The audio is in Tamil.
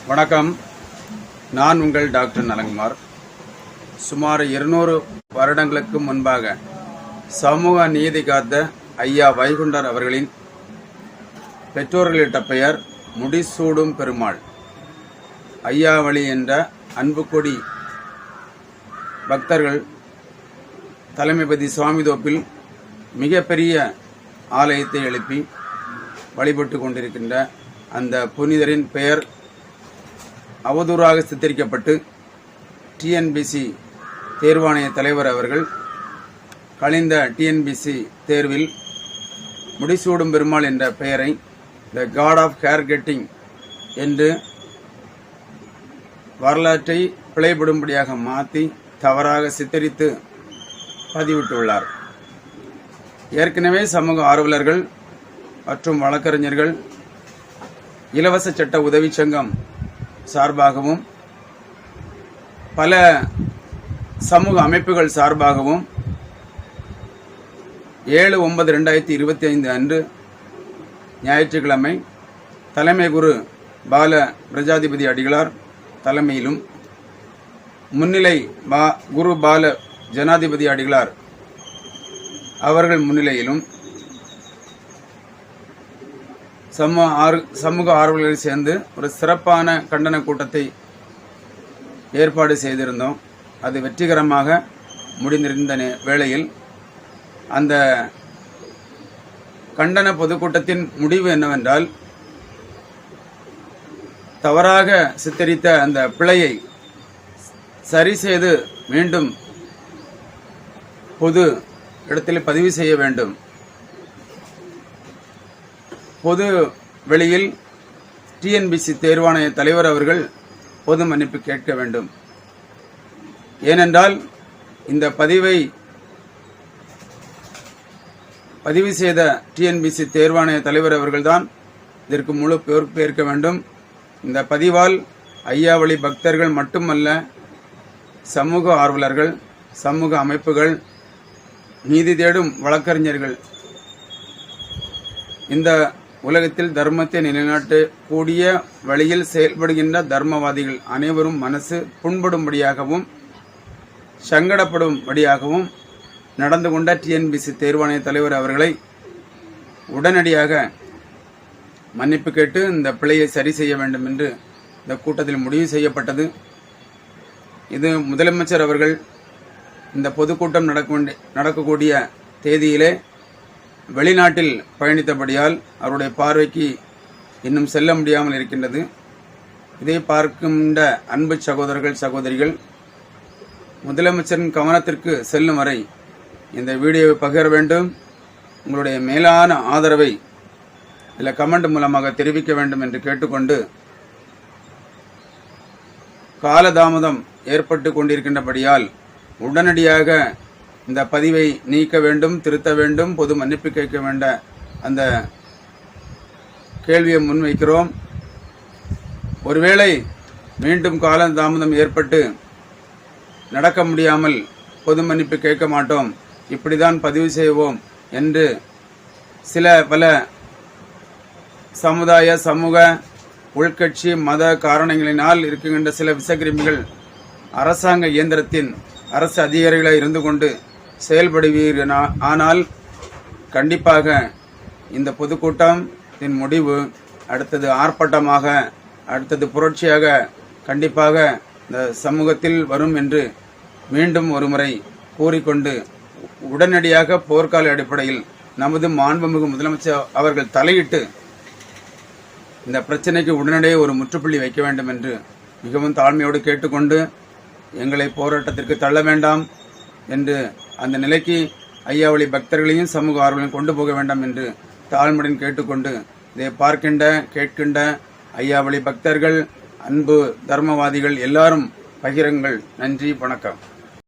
வணக்கம். நான் உங்கள் டாக்டர் நலங்குமார். சுமார் 200 வருடங்களுக்கு முன்பாக சமூக நீதி காத்த ஐயா வைகுண்டர் அவர்களின் பெற்றோர்களிட்ட பெயர் முடிசூடும் பெருமாள். ஐயாவளி என்ற அன்புக்கொடி பக்தர்கள் தலைமைபதி சுவாமிதோப்பில் மிகப்பெரிய ஆலயத்தை எழுப்பி வழிபட்டு கொண்டிருக்கின்ற அந்த புனிதரின் பெயர் அவதூறாக சித்தரிக்கப்பட்டு டிஎன்பிசி தேர்வாணைய தலைவர் அவர்கள் கழிந்த டிஎன்பிசி தேர்வில் முடிசூடும் பெருமாள் என்ற பெயரை த காட் ஆஃப் ஹேர் கெட்டிங் என்று வரலாற்றை பிழைபடும்படியாக மாற்றி தவறாக சித்தரித்து பதிவிட்டுள்ளார். ஏற்கனவே சமூக ஆர்வலர்கள் மற்றும் வழக்கறிஞர்கள் இலவச சட்ட உதவி சங்கம் சார்பாகவும் பல சமூக அமைப்புகள் சார்பாகவும் 7/9/2025 அன்று ஞாயிற்றுக்கிழமை தலைமை குரு பால பிரஜாதிபதி அடிகளார் தலைமையிலும் முன்னிலை குரு பால ஜனாதிபதி அடிகளார் அவர்கள் முன்னிலையிலும் சமூக ஆர்வலர்களை சேர்ந்து ஒரு சிறப்பான கண்டன கூட்டத்தை ஏற்பாடு செய்திருந்தோம். அது வெற்றிகரமாக முடிந்திருந்த வேளையில் அந்த கண்டன பொதுக்கூட்டத்தின் முடிவு என்னவென்றால், தவறாக சித்தரித்த அந்த பிழையை சரி செய்து மீண்டும் பொது இடத்தில் பதிவு செய்ய வேண்டும். பொது வெளியில் டிஎன்பிசி தேர்வாணைய தலைவர் அவர்கள் பொது மன்னிப்பு கேட்க வேண்டும். ஏனென்றால் இந்த பதிவு செய்த டிஎன்பிசி தேர்வாணைய தலைவர் அவர்கள்தான் இதற்கு முழு பொறுப்பேற்க வேண்டும். இந்த பதிவால் ஐயாவளி பக்தர்கள் மட்டுமல்ல, சமூக ஆர்வலர்கள், சமூக அமைப்புகள், நீதி தேடும் வழக்கறிஞர்கள், இந்த உலகத்தில் தர்மத்தை நிலைநாட்டக்கூடிய வழியில் செயல்படுகின்ற தர்மவாதிகள் அனைவரும் மனசு புண்படும்படியாகவும் சங்கடப்படும்படியாகவும் நடந்து கொண்ட டிஎன்பிசி தேர்வாணைய தலைவர் அவர்களை உடனடியாக மன்னிப்பு கேட்டு இந்த பிழையை சரி செய்ய வேண்டும் என்று இந்த கூட்டத்தில் முடிவு செய்யப்பட்டது. இது முதலமைச்சர் அவர்கள் இந்த பொதுக்கூட்டம் நடக்கக்கூடிய தேதியிலே வெளிநாட்டில் பயணித்தபடியால் அவருடைய பார்வைக்கு இன்னும் செல்ல முடியாமல் இருக்கின்றது. இதை பார்க்கின்ற அன்பு சகோதரர்கள், சகோதரிகள், முதலமைச்சரின் கவனத்திற்கு செல்லும் வரை இந்த வீடியோவை பகிர வேண்டும். உங்களுடைய மேலான ஆதரவை இதில் கமெண்ட் மூலமாக தெரிவிக்க வேண்டும் என்று கேட்டுக்கொண்டு, காலதாமதம் ஏற்பட்டு கொண்டிருக்கின்றபடியால் உடனடியாக இந்த பதிவை நீக்க வேண்டும், திருத்த வேண்டும், பொது மன்னிப்பு கேட்க வேண்ட அந்த கேள்வியை முன்வைக்கிறோம். ஒருவேளை மீண்டும் காலதாமதம் ஏற்பட்டு நடக்க முடியாமல் பொது மன்னிப்பு கேட்க மாட்டோம், இப்படிதான் பதிவு செய்வோம் என்று பல சமுதாய, சமூக, உள்கட்சி, மத காரணங்களினால் இருக்கின்ற சில விசகிருமிகள் அரசாங்க இயந்திரத்தின் அரசு அதிகாரிகளாக இருந்து கொண்டு செயல்படுவீர்கள். ஆனால் கண்டிப்பாக இந்த பொதுக்கூட்டத்தின் முடிவு அடுத்தது ஆர்ப்பாட்டமாக, அடுத்தது புரட்சியாக கண்டிப்பாக இந்த சமூகத்தில் வரும் என்று மீண்டும் ஒருமுறை கூறிக்கொண்டு, உடனடியாக போர்க்கால அடிப்படையில் நமது மாண்புமிகு முதலமைச்சர் அவர்கள் தலையிட்டு இந்த பிரச்சனைக்கு உடனடியே ஒரு முற்றுப்புள்ளி வைக்க வேண்டும் என்று மிகவும் தாழ்மையோடு கேட்டுக்கொண்டு, எங்களை போராட்டத்திற்கு தள்ள வேண்டாம் என்று அந்த நிலைக்கு ஐயாவளி பக்தர்களையும் சமூக ஆர்வலையும் கொண்டு போக வேண்டாம் என்று தாழ்மையுடன் கேட்டுக்கொண்டு, இதை பார்க்கின்ற கேட்கின்ற ஐயாவளி பக்தர்கள், அன்பு தர்மவாதிகள் எல்லாரும் பகிரங்கள். நன்றி, வணக்கம்.